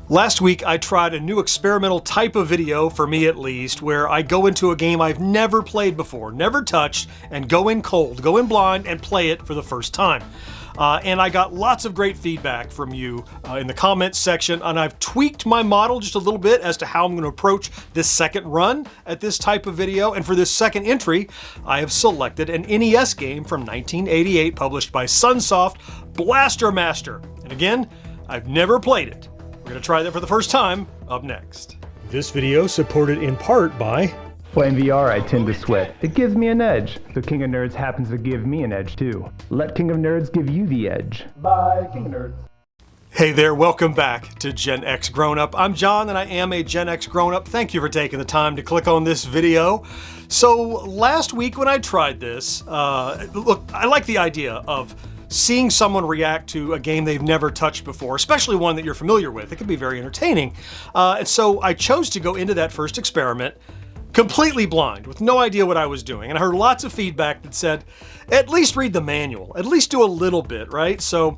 Last week, I tried a new experimental type of video, for me at least, where I go into a game I've never played before, never touched, and go in cold, go in blind, and play it for the first time. And I got lots of great feedback from you in the comments section, and I've tweaked my model just a little bit as to how I'm going to approach this second run at this type of video. And for this second entry, I have selected an NES game from 1988 published by Sunsoft, Blaster Master. And again, I've never played it. We're going to try that for the first time up next. This video supported in part by... Playing VR, I tend to sweat. It gives me an edge. So King of Nerds happens to give me an edge too. Let King of Nerds give you the edge. Bye, King of Nerds. Hey there, welcome back to GenXGrownUp. I'm John and I am a GenXGrownUp. Thank you for taking the time to click on this video. So last week when I tried this, look, I like the idea of seeing someone react to a game they've never touched before, especially one that you're familiar with. It can be very entertaining. And so I chose to go into that first experiment completely blind, with no idea what I was doing. And I heard lots of feedback that said, at least read the manual, at least do a little bit, right? So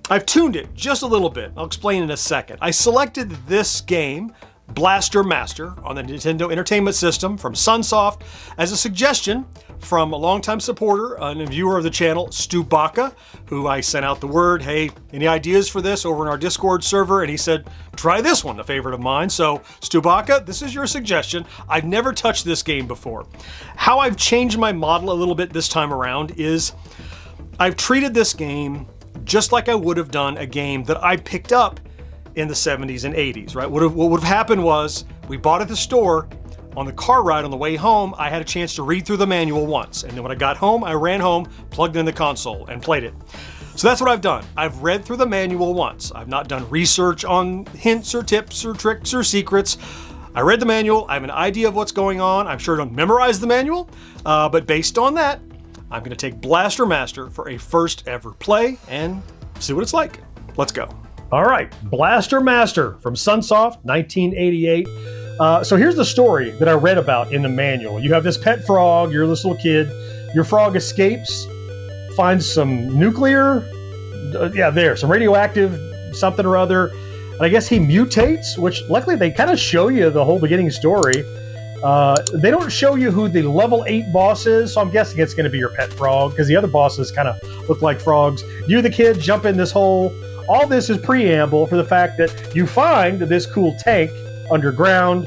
I've tuned it just a little bit. I'll explain in a second. I selected this game, Blaster Master, on the Nintendo Entertainment System from Sunsoft as a suggestion from a longtime supporter and a viewer of the channel, Stubaka, who I sent out the word, hey, any ideas for this over in our Discord server? And he said, try this one, a favorite of mine. So Stubaka, this is your suggestion. I've never touched this game before. How I've changed my model a little bit this time around is I've treated this game just like I would have done a game that I picked up in the 70s and 80s, right? What would have happened was we bought at the store. On the car ride on the way home, I had a chance to read through the manual once. And then when I got home, I ran home, plugged in the console, and played it. So that's what I've done. I've read through the manual once. I've not done research on hints or tips or tricks or secrets. I read the manual. I have an idea of what's going on. I'm sure I don't memorize the manual, but based on that, I'm going to take Blaster Master for a first ever play and see what it's like. Let's go. All right, Blaster Master from Sunsoft, 1988. So here's the story that I read about in the manual. You have this pet frog, you're this little kid. Your frog escapes, finds some nuclear, some radioactive something or other. And I guess he mutates, which luckily they kind of show you the whole beginning story. They don't show you who the level 8 boss is, so I'm guessing it's going to be your pet frog, because the other bosses kind of look like frogs. You, the kid, jump in this hole. All this is preamble for the fact that you find this cool tank underground,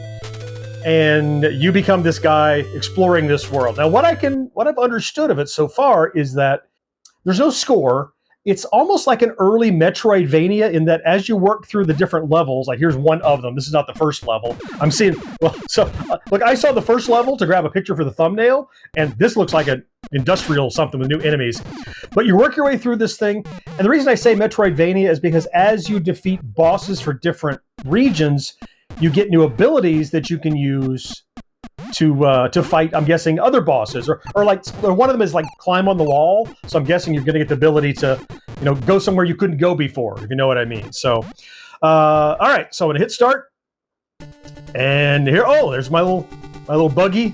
and you become this guy exploring this world. Now, what I've understood of it so far is that there's no score. It's almost like an early Metroidvania in that as you work through the different levels, like here's one of them. This is not the first level. I'm seeing, look, I saw the first level to grab a picture for the thumbnail, and this looks like an industrial something with new enemies. But you work your way through this thing, and the reason I say Metroidvania is because as you defeat bosses for different regions, you get new abilities that you can use to fight, I'm guessing, other bosses, or like one of them is like climb on the wall. So I'm guessing you're going to get the ability to, go somewhere you couldn't go before, if you know what I mean. So, all right, so I'm going to hit start, and here, there's my little buggy.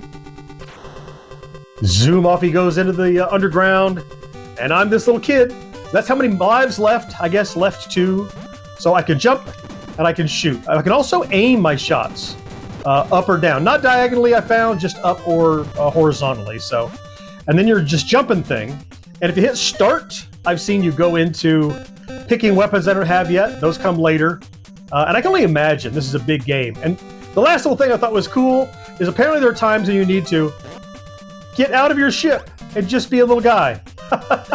Zoom off he goes into the underground, and I'm this little kid. That's how many lives left, I guess, left 2. So I can jump and I can shoot. I can also aim my shots. Up or down, not diagonally, I found, just up or horizontally. So, and then you're just jumping thing. And if you hit start, I've seen you go into picking weapons I don't have yet. Those come later. And I can only imagine this is a big game. And the last little thing I thought was cool is apparently there are times when you need to get out of your ship and just be a little guy. But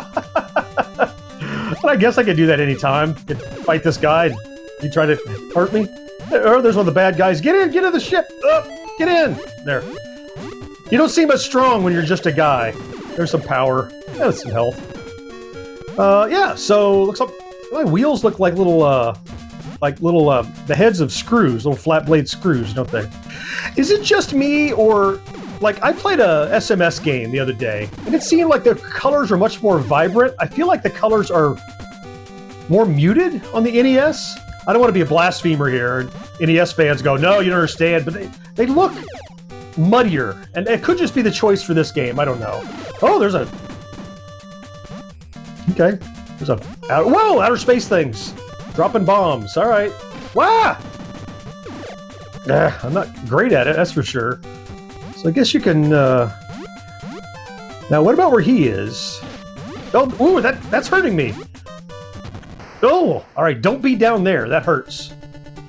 I guess I could do that anytime. Could fight this guy and he try to hurt me. Or there's one of the bad guys. Get in the ship. Get in. There. You don't seem as strong when you're just a guy. There's some power. There's some health. So looks like my wheels look like little, the heads of screws, little flat blade screws, don't they? Is it just me, or like I played a SMS game the other day, and it seemed like the colors are much more vibrant. I feel like the colors are more muted on the NES. I don't want to be a blasphemer here. NES fans go, no, you don't understand. But they look muddier. And it could just be the choice for this game. I don't know. Oh, there's a... Okay. There's a... Outer space things. Dropping bombs. All right. Wow! I'm not great at it, that's for sure. So I guess you can... Now, what about where he is? Oh, ooh, that's hurting me. Oh, all right, don't be down there. That hurts.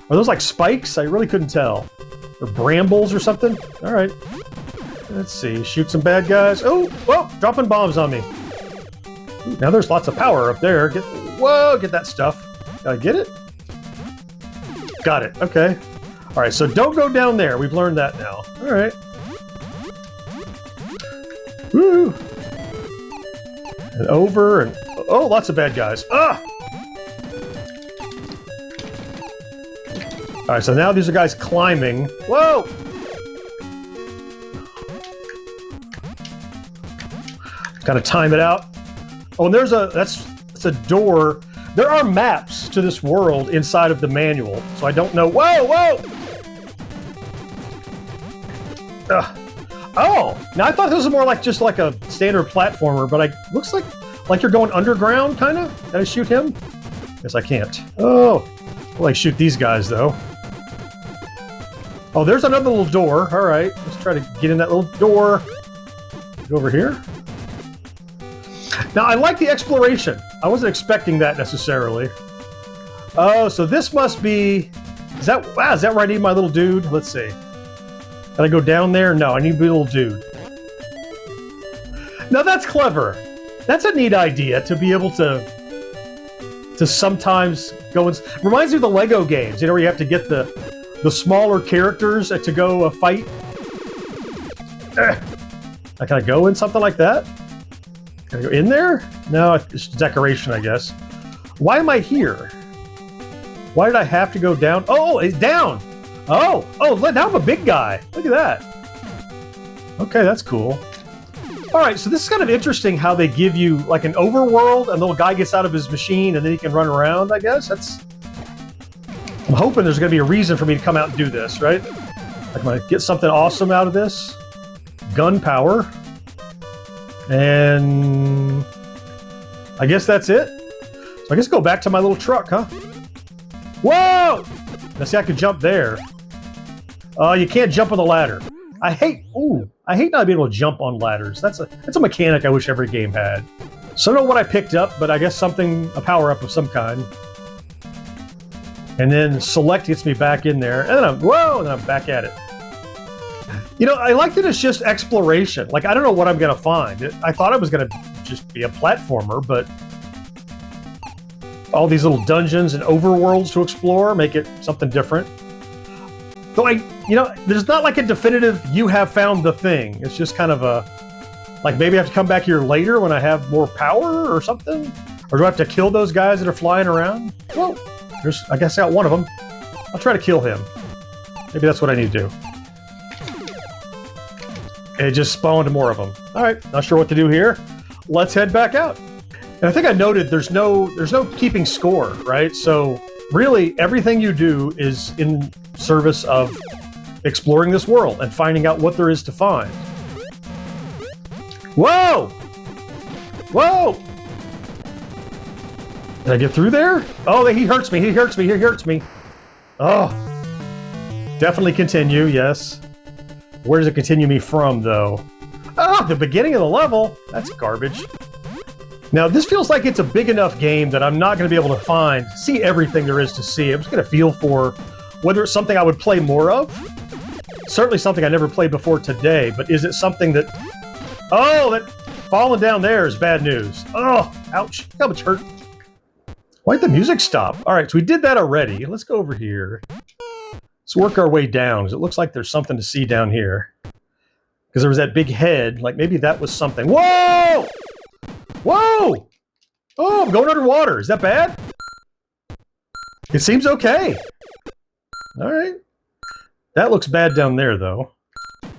Are those like spikes? I really couldn't tell. Or brambles or something? All right. Let's see. Shoot some bad guys. Oh, whoa, dropping bombs on me. Ooh, now there's lots of power up there. Whoa, get that stuff. Did I get it? Got it. Okay. All right, so don't go down there. We've learned that now. All right. Woo! And over and... Oh, lots of bad guys. Ah! All right, so now these are guys climbing. Whoa! Gotta time it out. Oh, and that's a door. There are maps to this world inside of the manual, so I don't know. Whoa, whoa! Ugh. Oh, now I thought this was more like just like a standard platformer, but looks like you're going underground, kind of. Can I shoot him? Guess I can't. Oh, well, I shoot these guys though. Oh, there's another little door. All right, let's try to get in that little door. Go over here. Now I like the exploration. I wasn't expecting that necessarily. Oh, so this must be. Is that where I need my little dude? Let's see. Can I go down there? No, I need to be a little dude. Now that's clever. That's a neat idea to be able to sometimes go and... Reminds me of the Lego games, you know, where you have to get the smaller characters to go fight. Can I go in something like that? Can I go in there? No, it's decoration, I guess. Why am I here? Why did I have to go down? Oh, it's down! Oh, now I'm a big guy. Look at that. Okay, that's cool. All right, so this is kind of interesting how they give you like an overworld, and the little guy gets out of his machine, and then he can run around, I guess. I'm hoping there's going to be a reason for me to come out and do this, right? Like, I'm going to get something awesome out of this. Gunpowder. And I guess that's it. So I guess go back to my little truck, huh? Whoa! Now see, I can jump there. You can't jump on the ladder. I hate not being able to jump on ladders. That's a mechanic I wish every game had. So I don't know what I picked up, but I guess a power-up of some kind. And then select gets me back in there, and then I'm back at it. You know, I like that it's just exploration. Like, I don't know what I'm gonna find. I thought it was gonna just be a platformer, but all these little dungeons and overworlds to explore make it something different. Though there's not like a definitive, you have found the thing. It's just kind of like maybe I have to come back here later when I have more power or something? Or do I have to kill those guys that are flying around? Well, I guess I got one of them. I'll try to kill him. Maybe that's what I need to do. It just spawned more of them. All right, not sure what to do here. Let's head back out. And I think I noted there's no keeping score, right? So really, everything you do is in service of exploring this world and finding out what there is to find. Whoa! Whoa! Did I get through there? Oh, he hurts me, he hurts me, he hurts me. Oh. Definitely continue, yes. Where does it continue me from, though? Ah, the beginning of the level? That's garbage. Now, this feels like it's a big enough game that I'm not going to be able to see everything there is to see. I'm just going to feel for whether it's something I would play more of. Certainly something I never played before today, but is it something that... Oh, that falling down there is bad news. Oh, ouch. How much hurt. Why'd the music stop? All right, so we did that already. Let's go over here. Let's work our way down, because it looks like there's something to see down here. Because there was that big head. Like, maybe that was something. Whoa! Whoa! Oh, I'm going underwater. Is that bad? It seems okay. All right. That looks bad down there, though. Is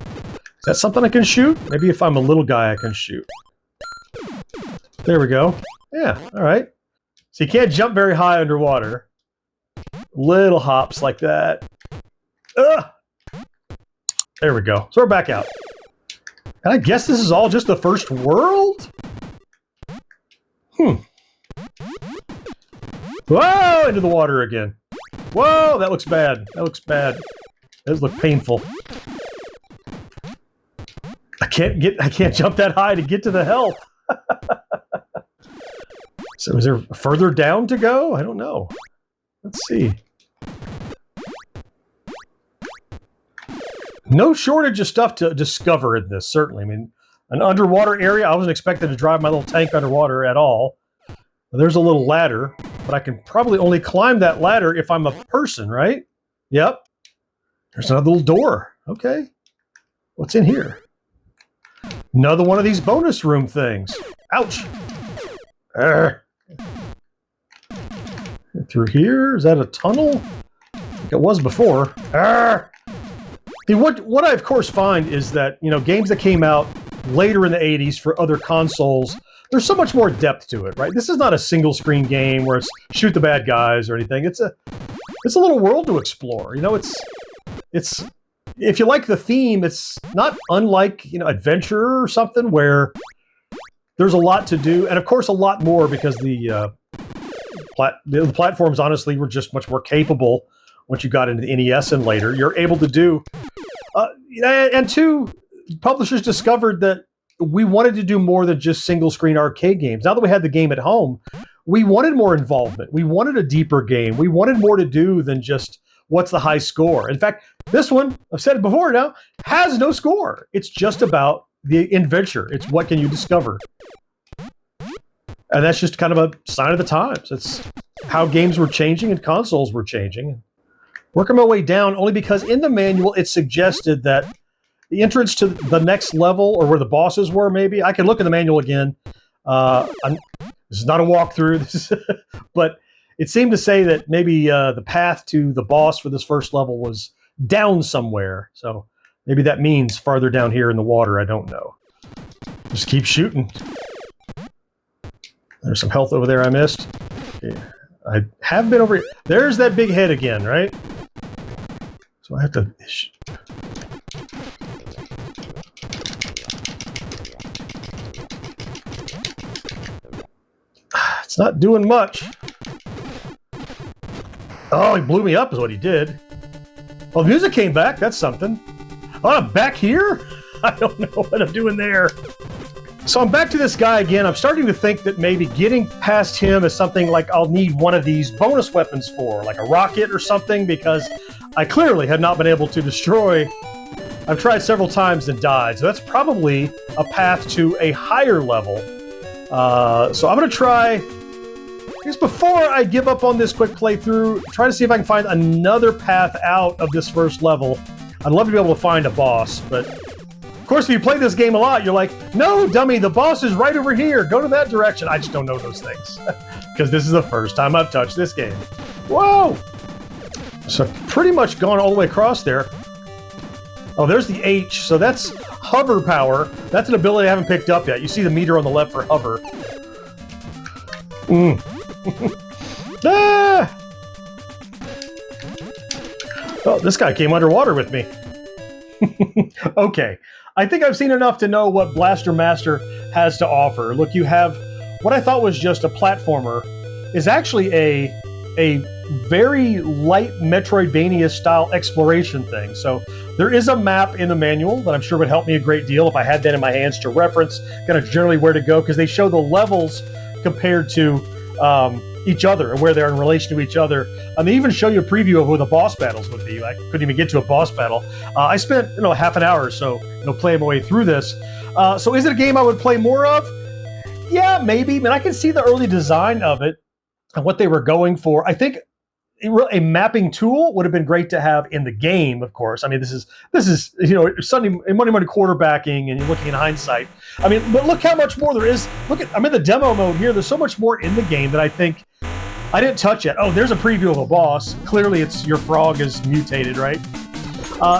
that something I can shoot? Maybe if I'm a little guy, I can shoot. There we go. Yeah, all right. So you can't jump very high underwater. Little hops like that. Ugh! There we go. So we're back out. And I guess this is all just the first world? Whoa! Into the water again. Whoa, that looks bad. That looks bad. That does look painful. I can't jump that high to get to the health. So is there further down to go? I don't know. Let's see. No shortage of stuff to discover in this, certainly. I mean, an underwater area, I wasn't expecting to drive my little tank underwater at all. There's a little ladder, but I can probably only climb that ladder if I'm a person, right? Yep. There's another little door. Okay. What's in here? Another one of these bonus room things. Ouch. Through here? Is that a tunnel? I think it was before. What I of course find is that, you know, games that came out later in the 80s for other consoles, there's so much more depth to it, right? This is not a single screen game where it's shoot the bad guys or anything. It's a little world to explore. You know, it's if you like the theme, it's not unlike, you know, Adventure or something where there's a lot to do, and of course a lot more because the platforms honestly were just much more capable once you got into the NES and later. You're able to do, and two, publishers discovered that we wanted to do more than just single screen arcade games. Now that we had the game at home, we wanted more involvement. We wanted a deeper game. We wanted more to do than just what's the high score. In fact, this one, I've said it before now, has no score. It's just about the adventure. It's what can you discover. And that's just kind of a sign of the times. It's how games were changing and consoles were changing. Working my way down only because in the manual it suggested that the entrance to the next level, or where the bosses were, maybe. I can look in the manual again. This is not a walkthrough, but it seemed to say that maybe the path to the boss for this first level was down somewhere. So maybe that means farther down here in the water. I don't know. Just keep shooting. There's some health over there I missed. Okay. I have been over here. There's that big head again, right? So I have to... It's not doing much. Oh, he blew me up is what he did. Well, the music came back. That's something. Oh, I'm back here? I don't know what I'm doing there. So I'm back to this guy again. I'm starting to think that maybe getting past him is something like I'll need one of these bonus weapons for, like a rocket or something, because I clearly have not been able to destroy. I've tried several times and died. So that's probably a path to a higher level. So I'm going to try, I guess before I give up on this quick playthrough, try to see if I can find another path out of this first level. I'd love to be able to find a boss, but of course, if you play this game a lot, you're like, no, dummy, the boss is right over here. Go to that direction. I just don't know those things because this is the first time I've touched this game. Whoa! So I've pretty much gone all the way across there. Oh, there's the H. So that's hover power. That's an ability I haven't picked up yet. You see the meter on the left for hover. Ah! Oh, this guy came underwater with me. Okay. I think I've seen enough to know what Blaster Master has to offer. Look, you have what I thought was just a platformer is actually a very light Metroidvania style exploration thing. So there is a map in the manual that I'm sure would help me a great deal if I had that in my hands to reference kind of generally where to go, because they show the levels compared to each other and where they're in relation to each other. And they even show you a preview of who the boss battles would be. I couldn't even get to a boss battle. I spent half an hour or so playing my way through this. So is it a game I would play more of? Yeah, maybe. I mean, I can see the early design of it and what they were going for. I think a mapping tool would have been great to have in the game, of course. I mean, this is Monday quarterbacking, and you're looking in hindsight. I mean, but look how much more there is. I'm in the demo mode here. There's so much more in the game that I think I didn't touch yet. Oh, there's a preview of a boss. Clearly, it's your frog is mutated, right?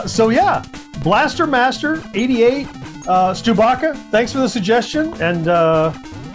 So yeah, Blaster Master 88, Stubaka. Thanks for the suggestion, and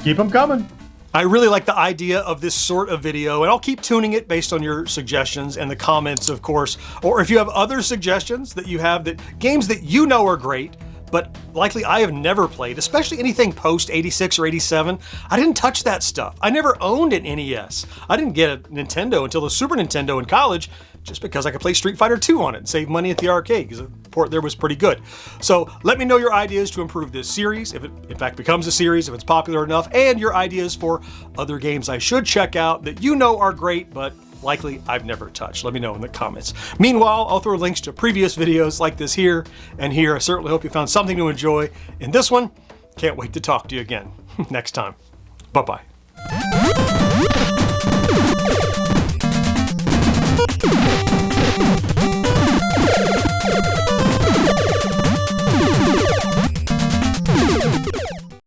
keep them coming. I really like the idea of this sort of video, and I'll keep tuning it based on your suggestions and the comments, of course. Or if you have other suggestions that you have, that games that you know are great but likely I have never played, especially anything post 86 or 87. I didn't touch that stuff. I never owned an NES. I didn't get a Nintendo until the Super Nintendo in college, just because I could play Street Fighter 2 on it and save money at the arcade, because the port there was pretty good. So let me know your ideas to improve this series, if it in fact becomes a series, if it's popular enough, and your ideas for other games I should check out that you know are great, but likely I've never touched. Let me know in the comments. Meanwhile, I'll throw links to previous videos like this here and here. I certainly hope you found something to enjoy in this one. Can't wait to talk to you again next time. Bye-bye.